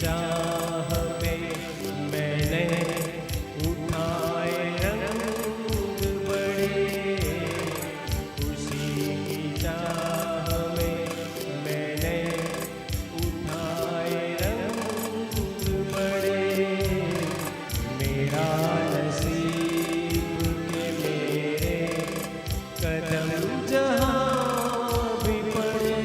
चाह में मैंने उठाए रंग बड़े, खुशी की चाह में मैंने उठाए रंग बड़े। मेरा नसीब के मेरे कदम जहाँ भी पड़े,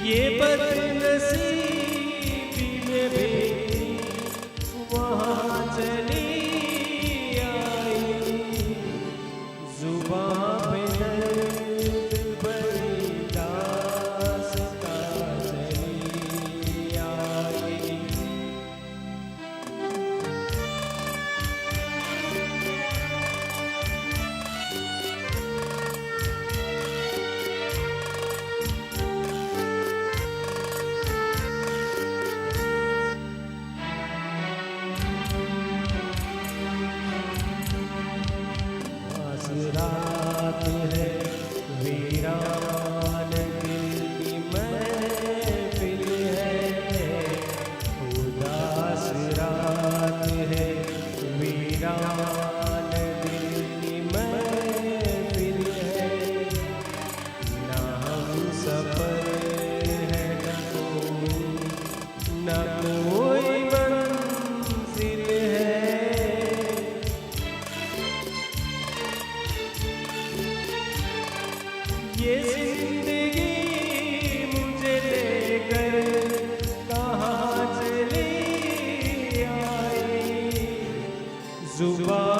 ये बदनसीबी में भी वहाँ चली आई, जुबां पे दर्द भरी दास्तां चली आई। रात है वीरान दिल की महफिल है, उदास रात है वीरान दिल की महफिल है। ना हम सफर है न कोई मंजिल है, ये जिंदगी मुझे लेकर कहाँ चली आई, जुबां